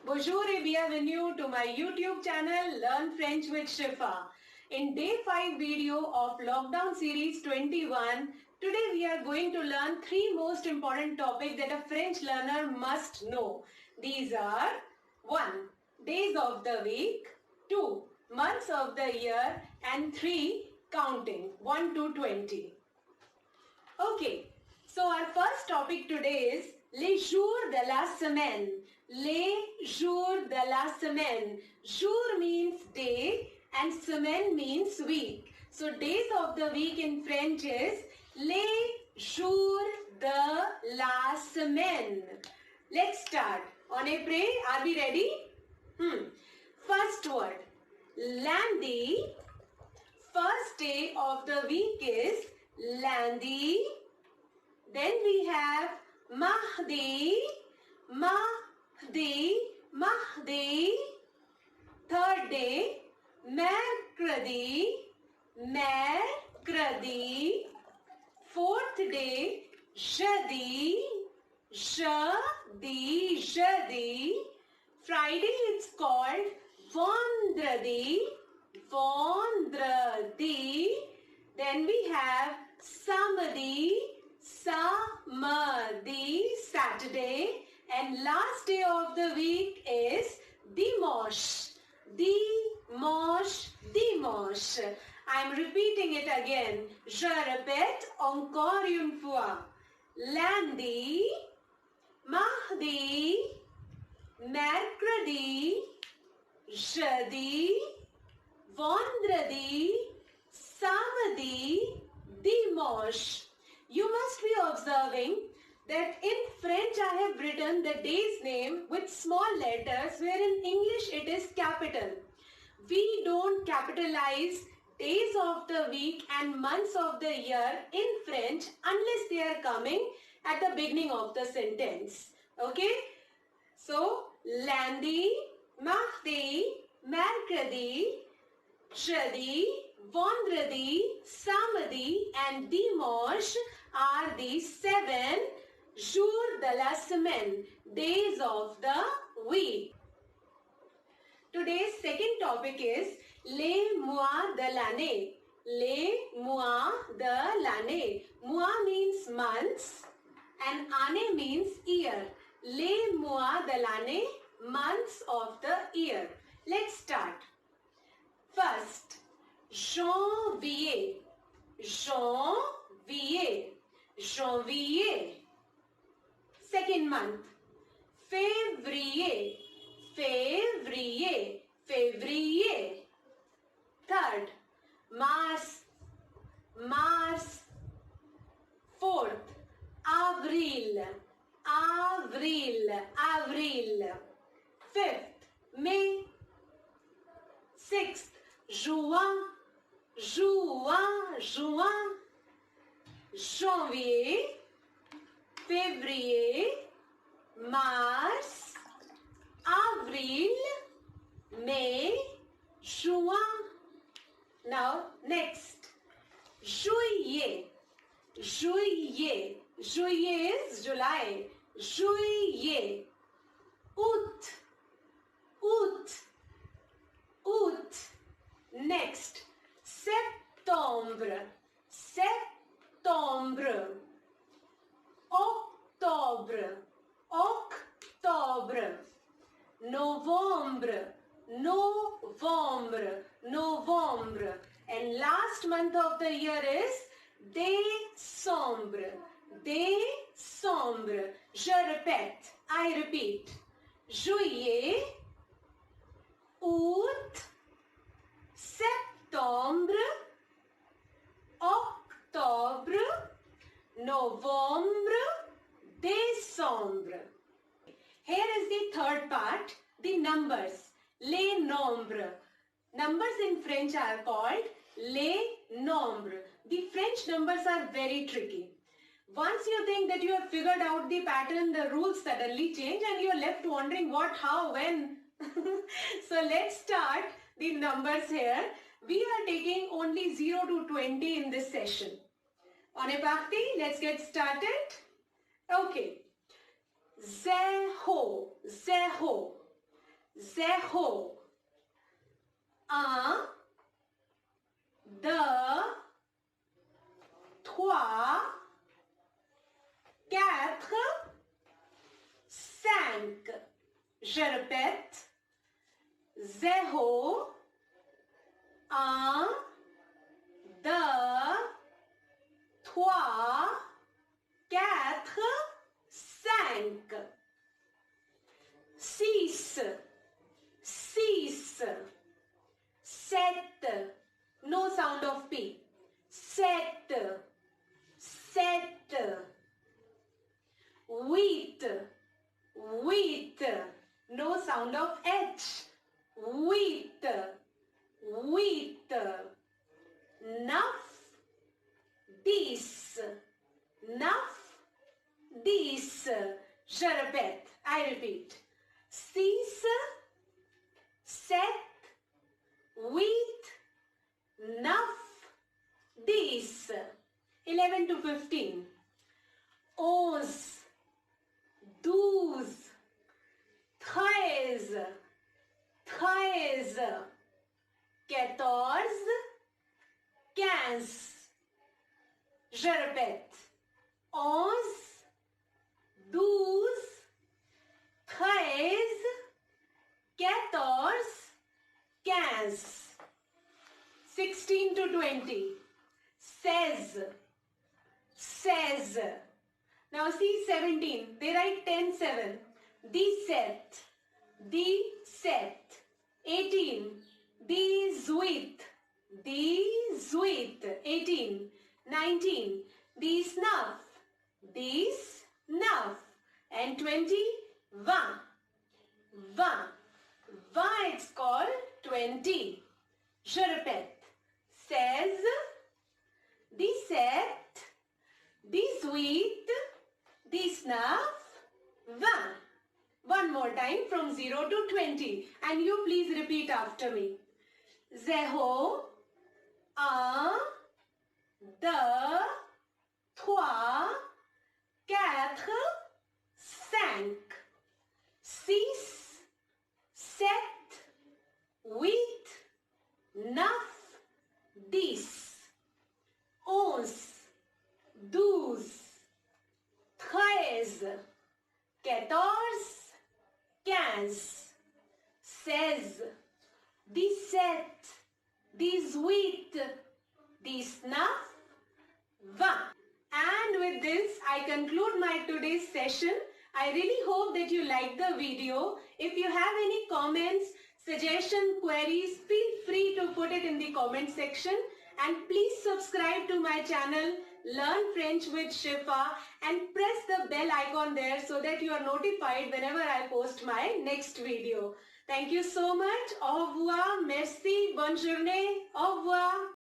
Bonjour et bienvenue to my YouTube channel Learn French with Shifa. In day 5 video of Lockdown Series 21, today we are going to learn 3 most important topics that a French learner must know. These are 1. Days of the week, 2. Months of the year, and 3. Counting 1 to 20. Okay, so our first topic today is les jours de la semaine. Les jours de la semaine. Jour means day and semaine means week. So days of the week in French is les jours de la semaine. Let's start. On a pray, are we ready? First word, lundi. First day of the week is lundi. Then we have mardi, mardi, mardi. Third day, mercredi, mercredi. Fourth day, jeudi, jeudi, jeudi. Friday it's called vendredi, vendredi. Then we have samedi, samedi, Saturday. And last day of the week is dimanche, dimanche, dimanche. I am repeating it again. Je répète encore une fois. Lundi, mardi, mercredi, jeudi, vendredi, samedi, dimanche. You must be observing that in French I have written the day's name with small letters, where in English it is capital. We don't capitalize days of the week and months of the year in French unless they are coming at the beginning of the sentence. Okay? So, lundi, mardi, mercredi, jeudi, vendredi, samedi and dimanche are the 7 jours de la semaine, days of the week. Today's second topic is les mois de l'année. Les mois de l'année. Mois means months and année means year. Les mois de l'année, months of the year. Let's start. First, janvier, janvier, janvier. Second month, février, février, février. Third, mars, mars. Fourth, avril, avril, avril. Fifth, May. Sixth, juin, juin, juin. Janvier, février, mars, avril, May, juin. Now next, juillet, juillet. Juillet is July. Juillet. Août, août, août. Next, septembre, septembre. Octobre, octobre. Novembre, novembre, novembre. And last month of the year is décembre, décembre. Je répète, I repeat. Juillet, août, septembre, octobre, novembre, décembre. Here is the third part, the numbers. Les nombres. Numbers in French are called les nombres. The French numbers are very tricky. Once you think that you have figured out the pattern, the rules suddenly change and you are left wondering what, how, when. So let's start the numbers here. We are taking only 0 to 20 in this session. On est parti? Let's get started. Okay. Zéro, zéro. zéro. Un, deux, trois, quatre, cinq. Je répète. Zéro, un, deux, trois, quatre, cinq. Six, six, sept. No sound of P. Sept, sept. Huit, huit. No sound of H. Huit, huit. Neuf, dix, neuf, dix. Je répète, I repeat. Six, sept, huit, neuf, dix. 11 to 15. Onze, douze, treize, treize, quatorze, quinze. Je répète. Onze, douze, treize, quatorze, quinze. 16 to 20. Seize, seize. Now see 17. They write 10, 7. Dix-sept, dix-sept. 18. Dix-huit, dix-huit. 18. 19. Dix-neuf, dix-neuf. And 20. Vingt, vingt. Vingt, it's called 20. Je répète. 16, 17, 18, 19, 20. One more time from 0 to 20. And you please repeat after me. 0, 1, 2, 3, 4, 5, 6, 7, 8, 9, 10, 11, 12, 13, 14, 15, 16, 17, 18, 19, 20. And with this, I conclude my today's session. I really hope that you liked the video. If you have any comments, suggestions, queries, feel free to put it in the comment section. And please subscribe to my channel, Learn French with Shifa, and press the bell icon there so that you are notified whenever I post my next video. Thank you so much. Au revoir. Merci. Bonne journée. Au revoir.